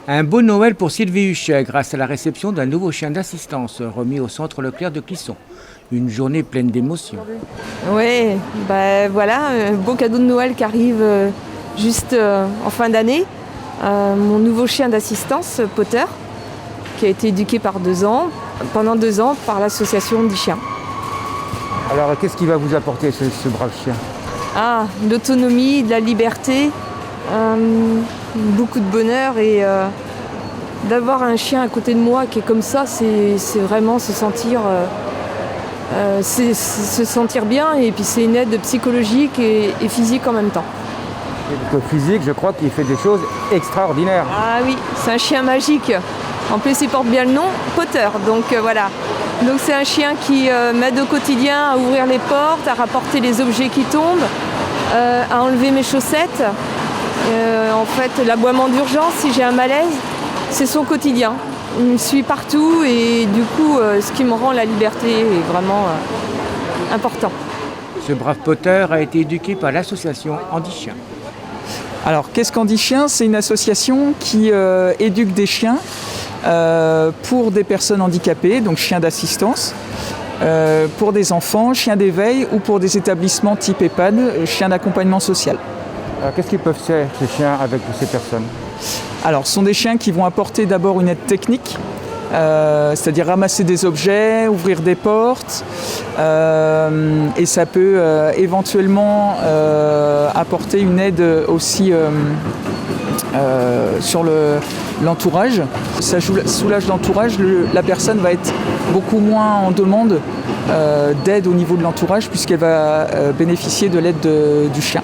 Un beau Noël pour Sylvie Huchet grâce à la réception d'un nouveau chien d'assistance remis au centre Leclerc de Clisson. Une journée pleine d'émotions. Oui, voilà, un beau cadeau de Noël qui arrive juste en fin d'année. Mon nouveau chien d'assistance, Potter, qui a été éduqué pendant 2 ans par l'association Andy Chien. Alors qu'est-ce qui va vous apporter ce brave chien ? De l'autonomie, de la liberté, beaucoup de bonheur et d'avoir un chien à côté de moi qui est comme ça, c'est vraiment se sentir bien et puis c'est une aide psychologique et physique en même temps. Le physique, je crois qu'il fait des choses extraordinaires. Ah oui, c'est un chien magique. En plus, il porte bien le nom, Potter. Donc voilà. Donc c'est un chien qui m'aide au quotidien à ouvrir les portes, à rapporter les objets qui tombent, à enlever mes chaussettes. En fait, l'aboiement d'urgence, si j'ai un malaise, c'est son quotidien. Il me suit partout et du coup, ce qui me rend la liberté est vraiment important. Ce brave Potter a été éduqué par l'association Andy Chien. Alors, qu'est-ce qu'Andy Chien ? C'est une association qui éduque des chiens pour des personnes handicapées, donc chiens d'assistance, pour des enfants, chiens d'éveil ou pour des établissements type EHPAD, chiens d'accompagnement social. Alors, qu'est-ce qu'ils peuvent faire, ces chiens, avec ces personnes ? Alors, ce sont des chiens qui vont apporter d'abord une aide technique, c'est-à-dire ramasser des objets, ouvrir des portes, et ça peut éventuellement apporter une aide aussi sur l'entourage. Ça soulage l'entourage, la personne va être beaucoup moins en demande d'aide au niveau de l'entourage puisqu'elle va bénéficier de l'aide du chien.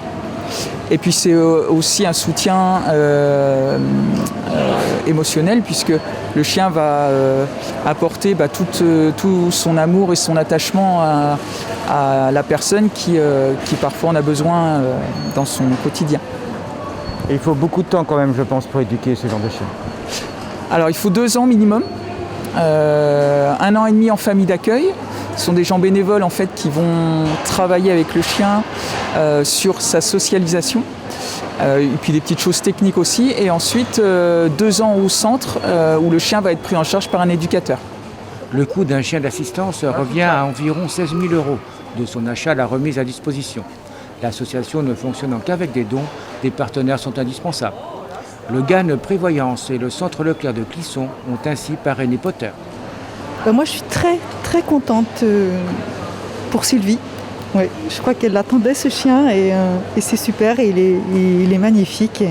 Et puis c'est aussi un soutien émotionnel puisque le chien va apporter tout son amour et son attachement à la personne qui parfois en a besoin dans son quotidien. Et il faut beaucoup de temps quand même, je pense, pour éduquer ce genre de chien. Alors il faut 2 ans minimum, 1 an et demi en famille d'accueil. Ce sont des gens bénévoles en fait qui vont travailler avec le chien sur sa socialisation et puis des petites choses techniques aussi. Et ensuite 2 ans au centre où le chien va être pris en charge par un éducateur. Le coût d'un chien d'assistance revient à environ 16 000 €, de son achat à la remise à disposition. L'association ne fonctionnant qu'avec des dons, des partenaires sont indispensables. Le GAN Prévoyance et le centre Leclerc de Clisson ont ainsi parrainé Potter. Moi, je suis très, très contente pour Sylvie. Ouais, je crois qu'elle attendait ce chien et c'est super. Et il est magnifique.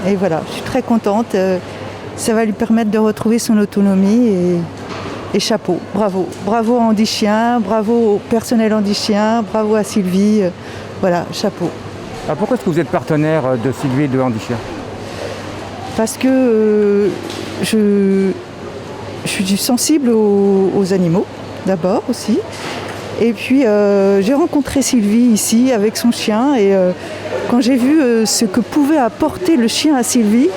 Et voilà, je suis très contente. Ça va lui permettre de retrouver son autonomie et chapeau. Bravo. Bravo à Andy Chien, bravo au personnel Andy Chien, bravo à Sylvie. Voilà, chapeau. Alors pourquoi est-ce que vous êtes partenaire de Sylvie et de Andy Chien ? Parce que je suis sensible aux animaux, d'abord aussi. Et puis j'ai rencontré Sylvie ici avec son chien et quand j'ai vu ce que pouvait apporter le chien à Sylvie,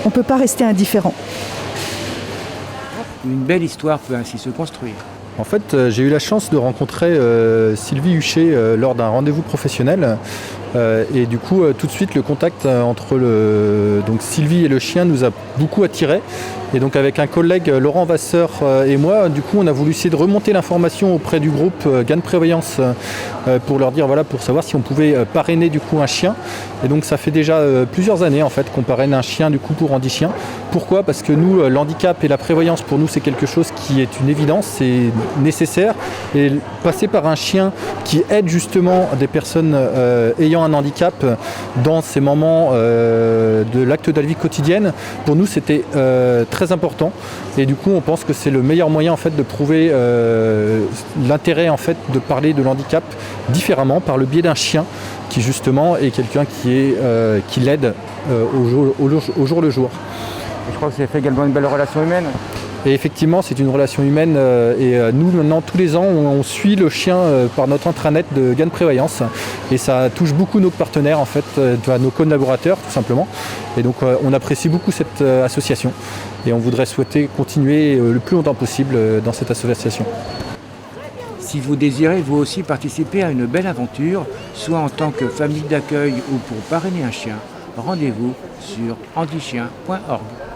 on ne peut pas rester indifférent. Une belle histoire peut ainsi se construire. En fait, j'ai eu la chance de rencontrer Sylvie Huchet lors d'un rendez-vous professionnel. Et du coup, tout de suite, le contact entre donc Sylvie et le chien nous a beaucoup attirés. Et donc avec un collègue, Laurent Vasseur et moi, du coup, on a voulu essayer de remonter l'information auprès du groupe GAN Prévoyance pour leur dire, voilà, pour savoir si on pouvait parrainer du coup un chien. Et donc ça fait déjà plusieurs années en fait qu'on parraine un chien du coup pour Andy Chien. Pourquoi ? Parce que nous, l'handicap et la prévoyance pour nous, c'est quelque chose qui est une évidence, c'est nécessaire. Et passer par un chien qui aide justement des personnes ayant un handicap dans ces moments de l'acte de la vie quotidienne, pour nous c'était très important et du coup on pense que c'est le meilleur moyen en fait de prouver l'intérêt en fait de parler de l'handicap différemment par le biais d'un chien qui justement est quelqu'un qui l'aide au jour le jour. Et je crois que ça fait également une belle relation humaine. Et effectivement, c'est une relation humaine et nous, maintenant, tous les ans, on suit le chien par notre intranet de GAN Prévoyance et ça touche beaucoup nos partenaires, en fait, nos collaborateurs, tout simplement. Et donc, on apprécie beaucoup cette association et on voudrait souhaiter continuer le plus longtemps possible dans cette association. Si vous désirez vous aussi participer à une belle aventure, soit en tant que famille d'accueil ou pour parrainer un chien, rendez-vous sur handichien.org.